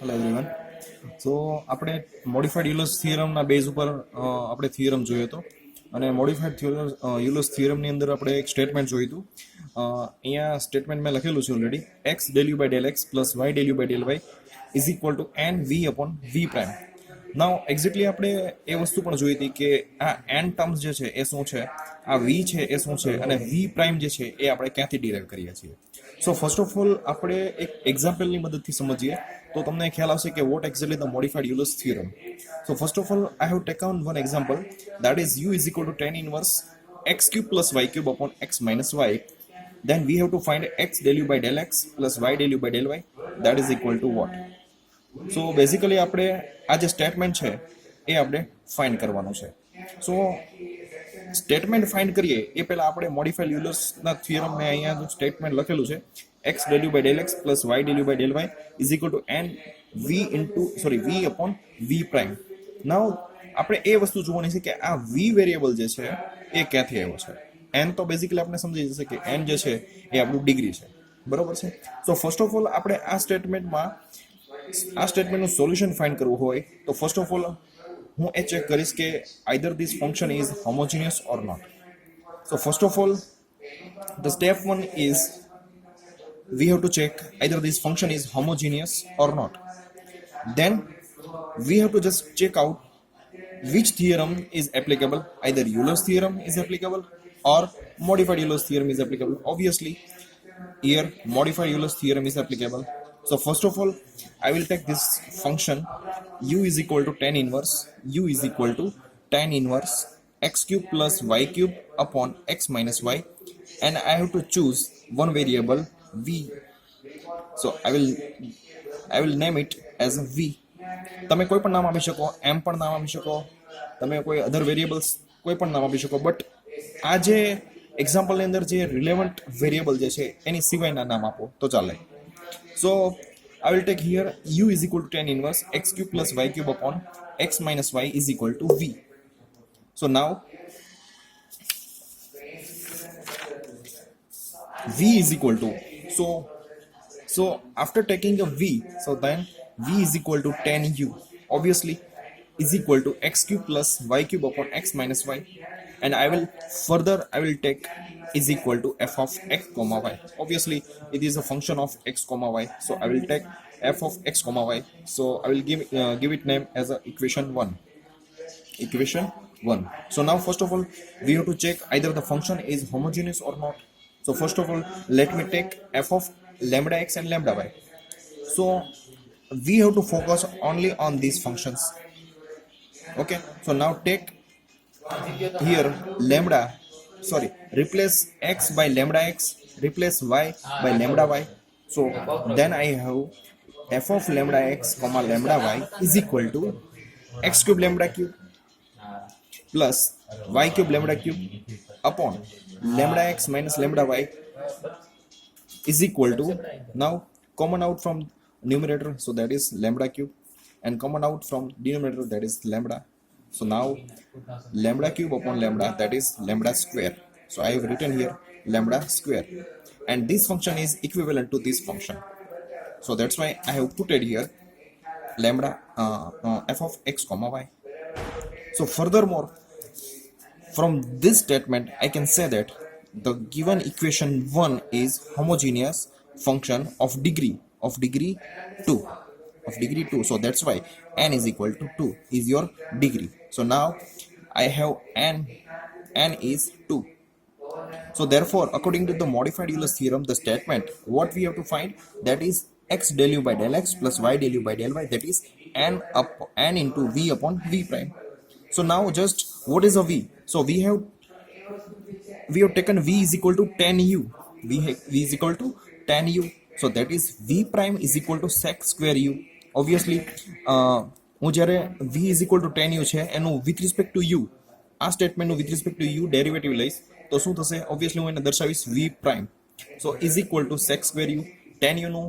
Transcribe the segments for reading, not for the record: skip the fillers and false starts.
Hello everyone. સો આપણે modified Euler's થિયરમના base ઉપર આપણે થિયરમ જોયો હતો અને મોડિફાઈડ યુલર્સ થિયરમની અંદર આપણે એક સ્ટેટમેન્ટ જોયું હતું. અહીંયા સ્ટેટમેન્ટ મેં લખેલું છે already. X del U by del X plus Y del U by del Y is equal to N V upon V prime. Now exactly આપણે એ વસ્તુ પણ જોઈ હતી કે આ એન ટર્મ્સ જે છે એ શું છે, આ વી છે એ શું છે, અને વી પ્રાઇમ જે છે એ આપણે ક્યાંથી ડિરાઈવ કરીએ છીએ. સો ફર્સ્ટ ઓફ ઓલ આપણે એક એક્ઝામ્પલની મદદથી સમજીએ તો તમને ખ્યાલ આવશે કે what exactly the modified Euler's theorem. So first of all I have taken one example, that is u is equal to tan inverse x cube plus y cube upon x minus y. Then we have to find x del u by del x plus y del u by del y, that is equal to what? So basically આપણે આ જે statement છે એ આપણે find કરવાનું છે. સો statement find કરીએ એ પહેલા આપણે મોડિફાઈડ યુલર્સના થિયરમ મેં અહીંયા જો સ્ટેટમેન્ટ લખેલું છે, x del u by del x plus y del u by del y is equal to n v upon v prime. નાઉ આપણે એ વસ્તુ જોવાની છે કે આ v વેરિયેબલ જે છે એ ક્યાંથી આવ્યો છે. n તો બેઝિકલી આપણે સમજી જશે કે n જે છે એ આપણું ડિગ્રી છે, બરોબર છે. સો ફર્સ્ટ ઓફ ઓલ આપણે આ સ્ટેટમેન્ટનું સોલ્યુશન ફાઇન્ડ કરવું હોય તો ફર્સ્ટ ઓફ ઓલ હું એ ચેક કરીશ કે either this function is homogeneous or not. So first of all the step 1 is we have to check either this function is homogeneous or not. Then we have to just check out which theorem is applicable. Either Euler's theorem is applicable or modified Euler's theorem is applicable. Obviously here modified Euler's theorem is applicable. So first of all I will take this function u is equal to tan inverse x cube plus y cube upon x minus y, and I have to choose one variable v. So I will name it as a v. તમે કોઈ પણ નામ આપી શકો, m પણ નામ આપી શકો, તમે કોઈ અધર વેરિયેબલ્સ કોઈ પણ નામ આપી શકો, બટ આ જે એક્ઝામ્પલની અંદર જે રિલેવન્ટ વેરિયેબલ જે છે એની સિવાયના નામ આપો તો ચાલે. સો I will take here u is equal to tan inverse x cube plus y cube upon x minus y is equal to v. So now v is equal to, so after taking a v, so then v is equal to tan u obviously is equal to x cube plus y cube upon x minus y, and I will take is equal to f of x comma y. Obviously it is a function of x comma y, so I will take f of x comma y. So I will give it name as a equation 1. So now first of all we have to check either the function is homogeneous or not. So first of all let me take f of lambda x and lambda y. So we have to focus only on these functions. Okay, so now take here replace x by lambda x, replace y by lambda y. So then I have f of lambda x comma lambda y is equal to x cube lambda cube plus y cube lambda cube upon lambda x minus lambda y is equal to, now common out from numerator, so that is lambda cube, and common out from denominator, that is lambda. So now lambda cube upon lambda, that is lambda square. So I have written here lambda square, and this function is equivalent to this function, so that's why I have put it here lambda f of x comma y. So furthermore from this statement I can say that the given equation 1 is homogeneous function of degree 2. So that's why n is equal to 2 is your degree. So now I have n is 2. So therefore according to the modified Euler's theorem, the statement what we have to find, that is x del u by del x plus y del u by del y, that is n into v upon v prime. So now just what is a v? So we have taken v is equal to tan u. V is equal to tan u. So that is v prime is equal to sec square u. Obviously હું જ્યારે v is equal to tan u છે એનું with respect to u, આ સ્ટેટમેન્ટનું with respect to u derivative લઈશ તો શું થશે? Obviously હું એને દર્શાવીશ v prime. So is equal to sec square u. tan u નું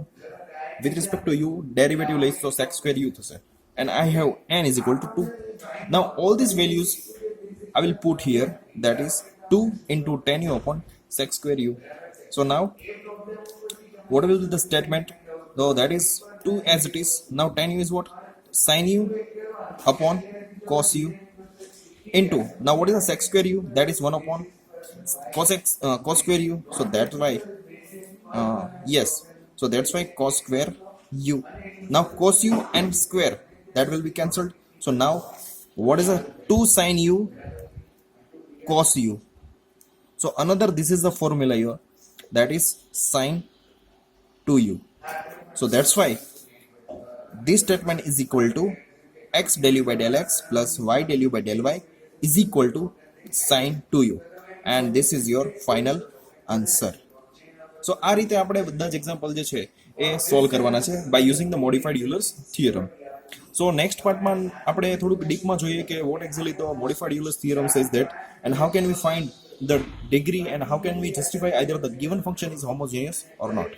with respect to u derivative લઈશ તો sec square u થશે, and I have n is equal to 2. Now all these values I will put here, that is 2 into tan u upon sec square u. So now what will be the statement? So that is 2 as it is. Now tan u is what? Sin u upon cos u into, now what is the sec square u? That is 1 upon cos square u. So that's why yes, so that's why cos square u. Now cos u and square, that will be cancelled. So now what is a 2 sin u cos u? So another, this is the formula here, that is sin 2u. So that's why this statement is equal to x del u by del x plus y del u by del y is equal to sin 2u, and this is your final answer. સો આ રીતે આપણે બધા જ example જે છે એ solve કરવાના છે by using the modified Euler's theorem. So next પાર્ટમાં આપણે થોડુંક ડીપમાં જોઈએ કે what actually the modified Euler's theorem says that, and how can we find the degree, and how can we justify either the given function is homogeneous or not.